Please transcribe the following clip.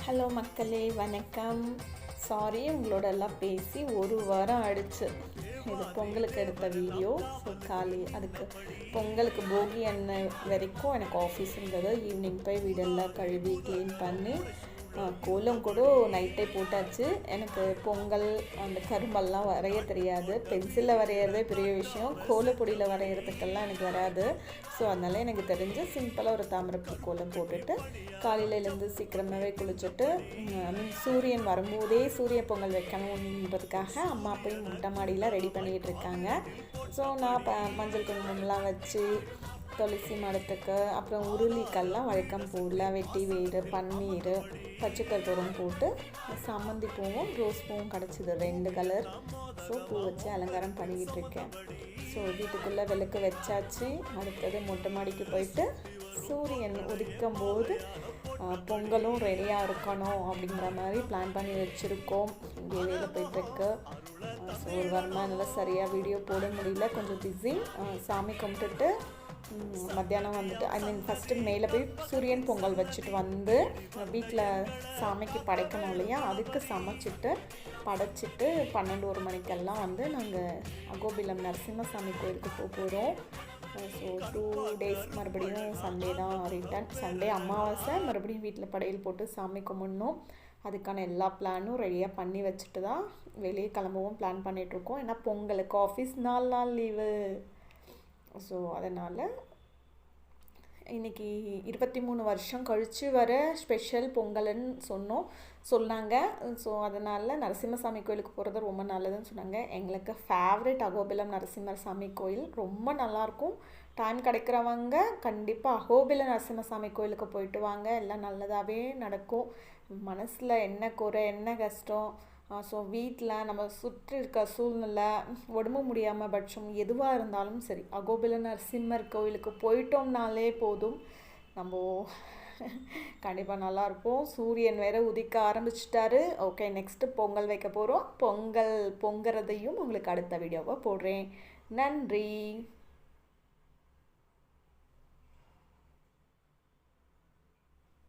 Hello மக்களே, வணக்கம். Sorry, உங்களோடெல்லாம் பேசி ஒரு வாரம் ஆயிடுச்சு. இது பொங்கலுக்கு எடுத்த வீடியோ. ஸோ அதுக்கு பொங்கலுக்கு போகி அண்ணன் வரைக்கும் எனக்கு ஆஃபீஸ் இருந்தது. ஈவினிங் போய் வீடெல்லாம் கழுவி க்ளீன் பண்ணி கோலம் கூட நைட்டே போட்டாச்சு. எனக்கு பொங்கல் அந்த கரும்பெல்லாம் வரைய தெரியாது. பென்சிலில் வரைகிறதே பெரிய விஷயம், கோலப்பொடியில் வரைகிறதுக்கெல்லாம் எனக்கு வராது. ஸோ அதனால் எனக்கு தெரிஞ்சு சிம்பிளாக ஒரு தாமரைப்பூ கோலம் போட்டுட்டு காலையில் எழுந்து சீக்கிரமாகவே குளிச்சுட்டு சூரியன் வரும்போதே சூரிய பொங்கல் வைக்கணுன்றதுக்காக அம்மா போய் மொட்டை மாடியில் ரெடி பண்ணிகிட்டு இருக்காங்க. ஸோ நான் மஞ்சள் குங்குமம்லாம் வச்சு துளசி மரத்துக்கு அப்புறம் உருளிக்கெல்லாம் வழக்கம் போடல வெட்டி வேறு பன்னீர் பச்சை கற்பூரம் போட்டு சாமந்தி பூவும் ரோஸ் பூவும் கிடச்சிது 2 கலர். ஸோ பூ வச்சு அலங்காரம் பண்ணிக்கிட்டு இருக்கேன். ஸோ வீட்டுக்குள்ளே விளக்கு வச்சாச்சு. அடுத்தது மொட்டை மாடிக்கு போயிட்டு சூரியன் உதிக்கும் போது பொங்கலும் ரெடியாக இருக்கணும் அப்படிங்கிற மாதிரி பிளான் பண்ணி வச்சுருக்கோம். இங்கே வேலை போயிட்டுருக்கு. ஸோ ஒரு வாரமாக நல்லா சரியாக வீடியோ போட முடியல, கொஞ்சம் பிஸி. சாமி கும்பிட்டுட்டு மத்தியானம் வந்துட்டு ஃபஸ்ட்டு மேலே போய் சூரியன் பொங்கல் வச்சுட்டு வந்து வீட்டில் சாமிக்கு படைக்கணும் இல்லையா, அதுக்கு சமைச்சிட்டு படைச்சிட்டு 12-1 மணிக்கெல்லாம் நாங்கள் அகோபிலம் நரசிம்மசாமி கோயிலுக்கு போகிறோம். ஸோ 2 டேஸ் மறுபடியும் சண்டே தான் ரிட்டர்ன். சண்டே அமாவாசை, மறுபடியும் வீட்டில் படையல் போட்டு சாமி கும்பிடணும். அதுக்கான எல்லா பிளானும் ரெடியாக பண்ணி வச்சுட்டு தான் வெளியே கிளம்பவும் பிளான் பண்ணிகிட்ருக்கோம். ஏன்னா பொங்கலுக்கு ஆஃபீஸ் 4 நாள் லீவு. ஸோ அதனால் இன்றைக்கி 23 வருஷம் கழித்து வர ஸ்பெஷல் பொங்கல்னு சொன்னாங்க. ஸோ அதனால் நரசிம்மசாமி கோயிலுக்கு போகிறது ரொம்ப நல்லதுன்னு சொன்னாங்க. எங்களுக்கு ஃபேவரட் அகோபிலம் நரசிம்மசாமி கோயில் ரொம்ப நல்லாயிருக்கும். டைம் கிடைக்கிறவங்க கண்டிப்பாக அகோபிலம் நரசிம்மசாமி கோயிலுக்கு போயிட்டு வாங்க. எல்லாம் நல்லதாகவே நடக்கும். மனசில் என்ன குறை என்ன கஷ்டம், ஸோ வீட்டில் நம்ம சுற்றி இருக்க சூழ்நிலை, உடம்பு முடியாமல் பட்சம் எதுவாக இருந்தாலும் சரி, அகோபில நரசிம்மர் கோயிலுக்கு போயிட்டோம்னாலே போதும், நம்ம கண்டிப்பாக நல்லாயிருக்கும். சூரியன் வேறு உதிக்க ஆரம்பிச்சிட்டாரு. ஓகே, நெக்ஸ்ட்டு பொங்கல் வைக்க போகிறோம். பொங்கல் பொங்குறதையும் உங்களுக்கு அடுத்த வீடியோவை போடுறேன். நன்றி.